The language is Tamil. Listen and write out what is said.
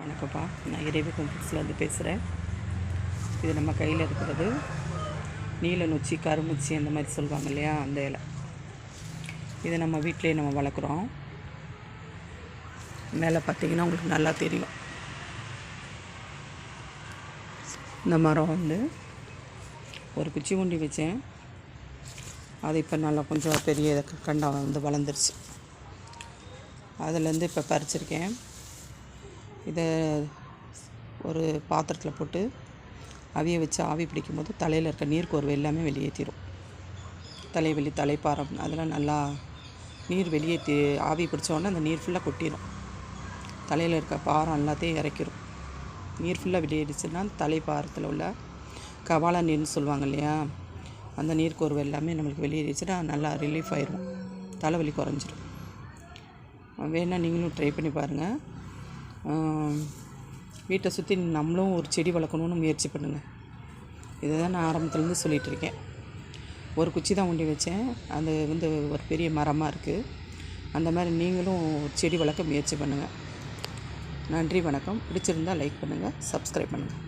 வணக்கம்ப்பா. நான் இறைவி காம்ப்ளெக்ஸ்லேருந்து பேசுகிறேன். இது நம்ம கையில் இருக்கிறது நீல நொச்சி, கருமுச்சி அந்த மாதிரி சொல்லுவாங்க இல்லையா, அந்த இலை. இதை நம்ம வீட்டிலே நம்ம வளர்க்குறோம். மேலே பார்த்திங்கன்னா உங்களுக்கு நல்லா தெரியும். இந்த மரம் வந்து ஒரு குச்சி ஊண்டி வச்சேன். அது இப்போ நல்லா கொஞ்சம் பெரிய கண்டம் வந்து வளர்ந்துருச்சு. அதுலேருந்து இப்போ பறிச்சிருக்கேன். இதை ஒரு பாத்திரத்தில் போட்டு அவிய வச்சு ஆவி பிடிக்கும்போது தலையில் இருக்க நீர்க்கோர்வை எல்லாமே வெளியேற்றிடும். தலைவலி, தலைப்பாரம் அதெல்லாம் நல்லா நீர் வெளியேற்றி ஆவி பிடிச்சோடனே அந்த நீர் ஃபுல்லாக கொட்டிடும். தலையில் இருக்க பாரம் எல்லாத்தையும் இறக்கிடும். நீர் ஃபுல்லாக வெளியேறிச்சுன்னா தலைப்பாரத்தில் உள்ள கபால நீர்னு சொல்லுவாங்க இல்லையா, அந்த நீர்க்கோர்வை எல்லாமே நம்மளுக்கு வெளியேறிச்சுன்னா நல்லா ரிலீஃப் ஆயிடும். தலைவலி குறைஞ்சிடும். வேணால் நீங்களும் ட்ரை பண்ணி பாருங்கள். வீட்டை சுற்றி நம்மளும் ஒரு செடி வளர்க்கணுன்னு முயற்சி பண்ணுங்கள். இதை தான் நான் ஆரம்பத்துலேருந்து சொல்லிகிட்ருக்கேன். ஒரு குச்சி தான் ஊண்டி வச்சேன். அது வந்து ஒரு பெரிய மரமாக இருக்குது. அந்த மாதிரி நீங்களும் செடி வளர்க்க முயற்சி பண்ணுங்கள். நன்றி, வணக்கம். பிடிச்சிருந்தால் லைக் பண்ணுங்கள், சப்ஸ்கிரைப் பண்ணுங்கள்.